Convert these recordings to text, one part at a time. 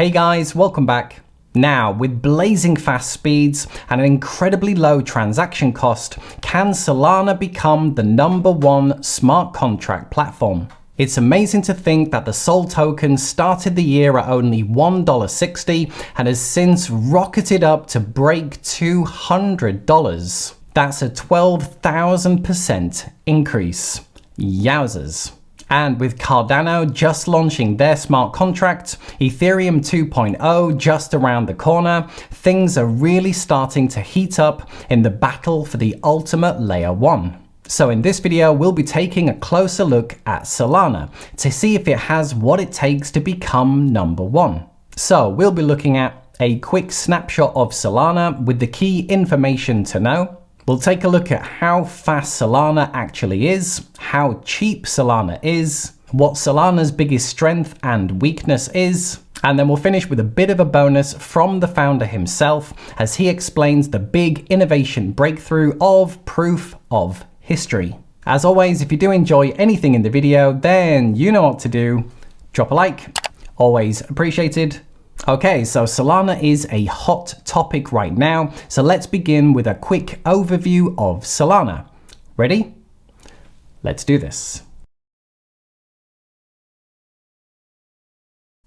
Hey guys, welcome back. Now, with blazing fast speeds and an incredibly low transaction cost, can Solana become the #1 smart contract platform? It's amazing to think that the Sol token started the year at only $1.60 and has since rocketed up to break $200. That's a 12,000% increase. Yowzers. And with Cardano just launching their smart contract, Ethereum 2.0 just around the corner, things are really starting to heat up in the battle for the ultimate layer 1. So in this video, we'll be taking a closer look at Solana to see if it has what it takes to become #1. So we'll be looking at a quick snapshot of Solana with the key information to know. We'll take a look at how fast Solana actually is, how cheap Solana is, what Solana's biggest strength and weakness is, and then we'll finish with a bit of a bonus from the founder himself as he explains the big innovation breakthrough of proof of history. As always, if you do enjoy anything in the video, then you know what to do. Drop a like, always appreciated. Okay, so Solana is a hot topic right now, so let's begin with a quick overview of Solana. Ready? Let's do this.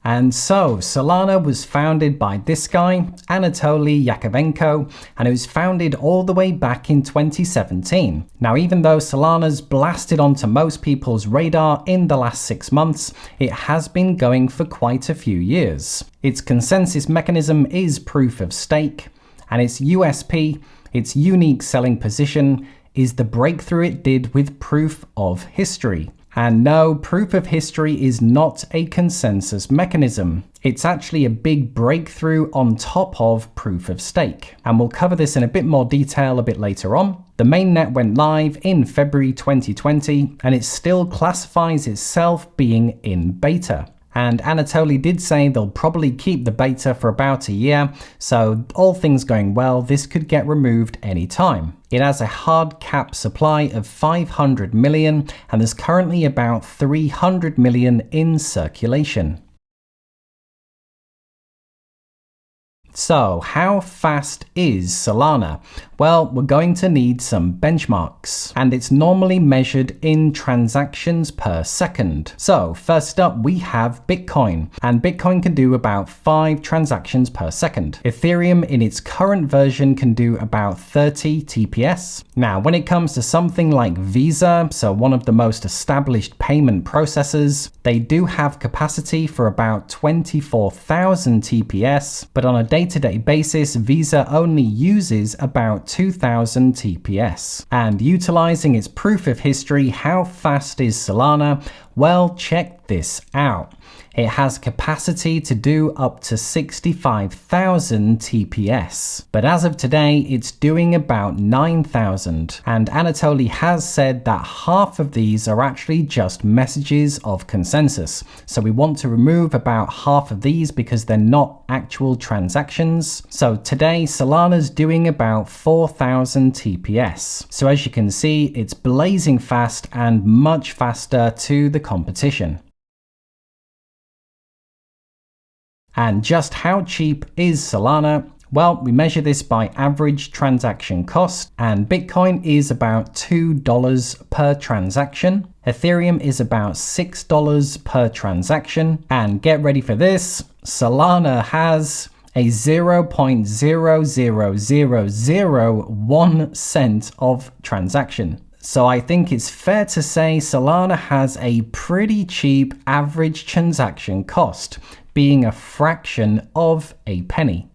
And so, Solana was founded by this guy, Anatoly Yakovenko, and it was founded all the way back in 2017. Now, even though Solana's blasted onto most people's radar in the last 6 months, it has been going for quite a few years. Its consensus mechanism is proof of stake, and its USP, its unique selling position, is the breakthrough it did with proof of history. And no, proof of history is not a consensus mechanism. It's actually a big breakthrough on top of proof of stake. And we'll cover this in a bit more detail a bit later on. The mainnet went live in February 2020, and it still classifies itself being in beta. And Anatoly did say they'll probably keep the beta for about a year, so all things going well, this could get removed anytime. It has a hard cap supply of 500 million, and there's currently about 300 million in circulation. So, how fast is Solana? Well, we're going to need some benchmarks, and it's normally measured in transactions per second. So, first up, we have Bitcoin, and Bitcoin can do about 5 transactions per second. Ethereum in its current version can do about 30 TPS. Now, when it comes to something like Visa, so one of the most established payment processors, they do have capacity for about 24,000 TPS, but on a day-to-day basis, Visa only uses about 2,000 TPS. And utilizing its proof of history, how fast is Solana? Well, check this out. It has capacity to do up to 65,000 TPS. But as of today, it's doing about 9,000. And Anatoly has said that half of these are actually just messages of consensus. So we want to remove about half of these because they're not actual transactions. So today, Solana's doing about 4,000 TPS. So as you can see, it's blazing fast and much faster to the competition. And just how cheap is Solana? Well, we measure this by average transaction cost, and Bitcoin is about $2 per transaction. Ethereum is about $6 per transaction. And get ready for this, Solana has a 0.00001 cent of transaction. So I think it's fair to say Solana has a pretty cheap average transaction cost, being a fraction of a penny.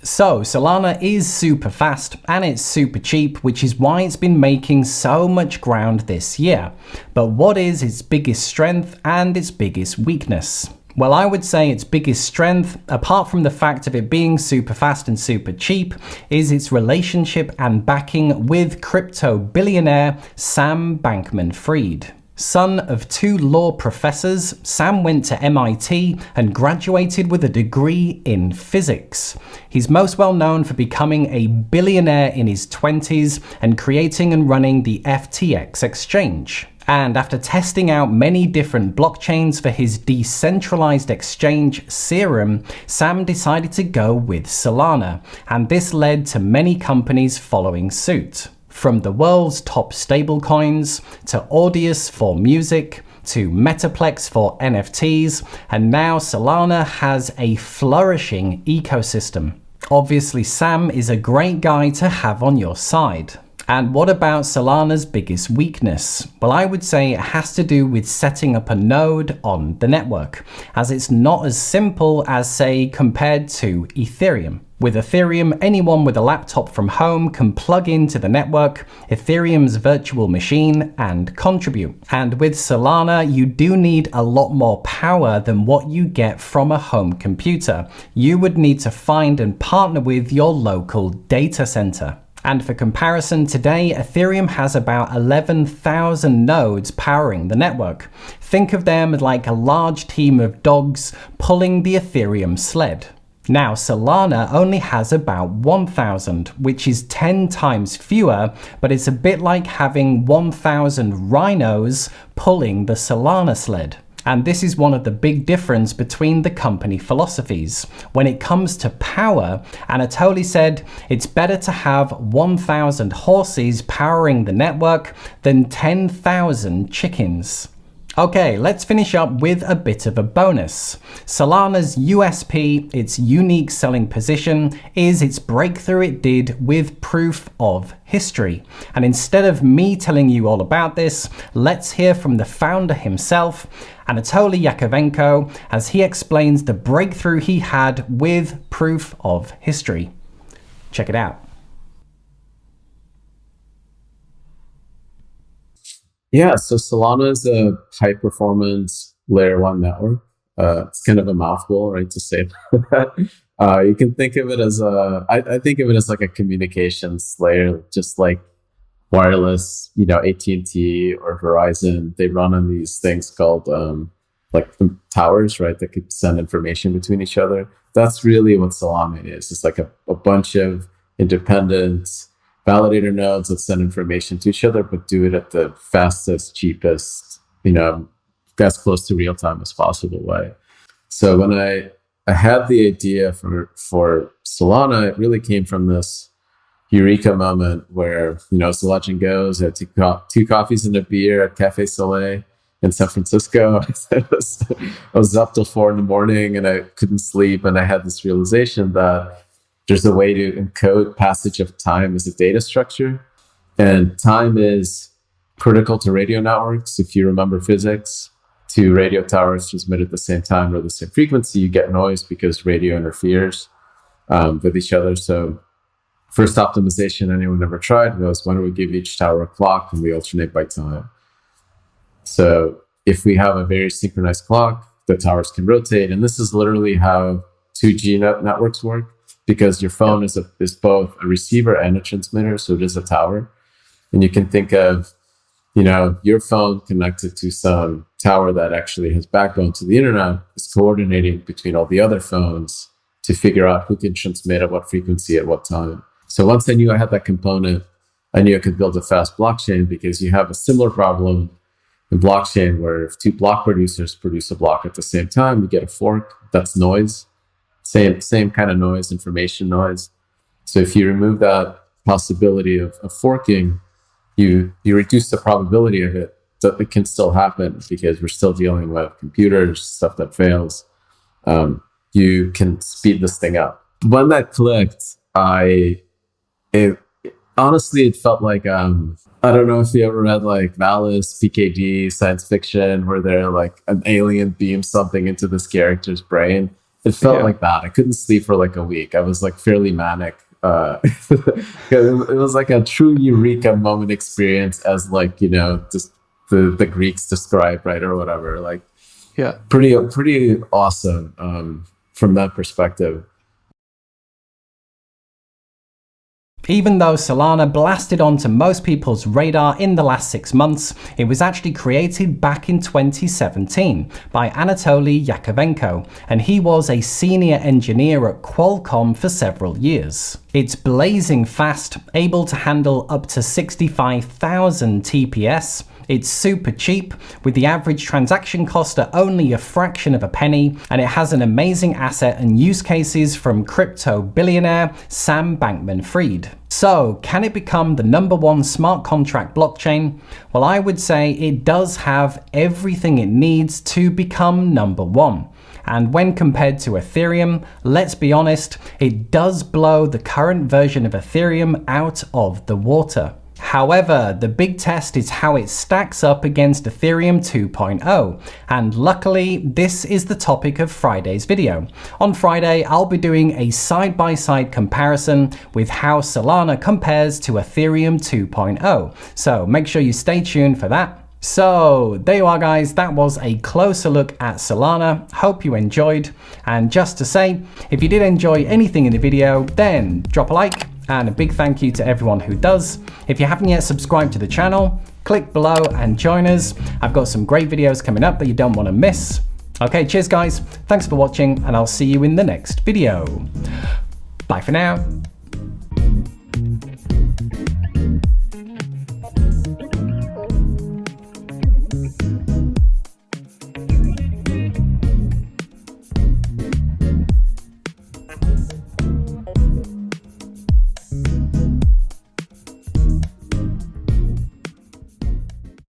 So Solana is super fast and it's super cheap, which is why it's been making so much ground this year. But what is its biggest strength and its biggest weakness? Well, I would say its biggest strength, apart from the fact of it being super fast and super cheap, is its relationship and backing with crypto billionaire Sam Bankman-Fried. Son of 2 law professors, Sam went to MIT and graduated with a degree in physics. He's most well known for becoming a billionaire in his 20s and creating and running the FTX exchange. And after testing out many different blockchains for his decentralized exchange Serum, Sam decided to go with Solana, and this led to many companies following suit. From the world's top stablecoins, to Audius for music, to Metaplex for NFTs, and now Solana has a flourishing ecosystem. Obviously, Sam is a great guy to have on your side. And what about Solana's biggest weakness? Well, I would say it has to do with setting up a node on the network, as it's not as simple as, say, compared to Ethereum. With Ethereum, anyone with a laptop from home can plug into the network, Ethereum's virtual machine, and contribute. And with Solana, you do need a lot more power than what you get from a home computer. You would need to find and partner with your local data center. And for comparison, today, Ethereum has about 11,000 nodes powering the network. Think of them like a large team of dogs pulling the Ethereum sled. Now, Solana only has about 1,000, which is 10 times fewer, but it's a bit like having 1,000 rhinos pulling the Solana sled. And this is one of the big difference between the company philosophies. When it comes to power, Anatoly said it's better to have 1,000 horses powering the network than 10,000 chickens. Okay, let's finish up with a bit of a bonus. Solana's USP, its unique selling position, is its breakthrough it did with proof of history. And instead of me telling you all about this, let's hear from the founder himself, Anatoly Yakovenko, as he explains the breakthrough he had with proof of history. Check it out. Yeah, so Solana is a high-performance layer one network. It's kind of a mouthful, right, to say that. You can think of it as I think of it as like a communications layer, just like wireless, AT&T or Verizon. They run on these things called like towers, right, that could send information between each other. That's really what Solana is. It's like a bunch of independent validator nodes that send information to each other, but do it at the fastest, cheapest, as close to real time as possible way. So when I had the idea for Solana, it really came from this eureka moment where, as the legend goes, I had two coffees and a beer at Cafe Soleil in San Francisco. I was up till 4 a.m. and I couldn't sleep. And I had this realization that there's a way to encode passage of time as a data structure. And time is critical to radio networks. If you remember physics, two radio towers transmit at the same time or the same frequency, you get noise because radio interferes with each other. So first optimization anyone ever tried was, why don't we give each tower a clock and we alternate by time? So if we have a very synchronized clock, the towers can rotate. And this is literally how 2G networks work, because your phone is both a receiver and a transmitter, so it is a tower. And you can think of, your phone connected to some tower that actually has backbone to the internet is coordinating between all the other phones to figure out who can transmit at what frequency at what time. So once I knew I had that component, I knew I could build a fast blockchain, because you have a similar problem in blockchain where if two block producers produce a block at the same time, you get a fork. That's noise. Same kind of noise, information noise. So if you remove that possibility of forking, you reduce the probability of it, that it can still happen, because we're still dealing with computers, stuff that fails. You can speed this thing up. When that clicked, honestly, it felt like, I don't know if you ever read like Malice, PKD, science fiction, where they're like an alien beams something into this character's brain. It felt like that. I couldn't sleep for like a week. I was like fairly manic. It was like a true eureka moment experience, as like, just the Greeks describe, right, or whatever. Like, pretty awesome from that perspective. Even though Solana blasted onto most people's radar in the last 6 months, it was actually created back in 2017 by Anatoly Yakovenko, and he was a senior engineer at Qualcomm for several years. It's blazing fast, able to handle up to 65,000 TPS, It's super cheap, with the average transaction cost at only a fraction of a penny, and it has an amazing asset and use cases from crypto billionaire Sam Bankman-Fried. So, can it become the #1 smart contract blockchain? Well, I would say it does have everything it needs to become #1. And when compared to Ethereum, let's be honest, it does blow the current version of Ethereum out of the water. However, the big test is how it stacks up against Ethereum 2.0, and luckily, this is the topic of Friday's video. On Friday, I'll be doing a side-by-side comparison with how Solana compares to Ethereum 2.0, so make sure you stay tuned for that. So there you are, guys, that was a closer look at Solana. Hope you enjoyed, and just to say, if you did enjoy anything in the video, then drop a like, and a big thank you to everyone who does. If you haven't yet subscribed to the channel, click below and join us. I've got some great videos coming up that you don't want to miss. Okay, cheers guys, thanks for watching, and I'll see you in the next video. Bye for now.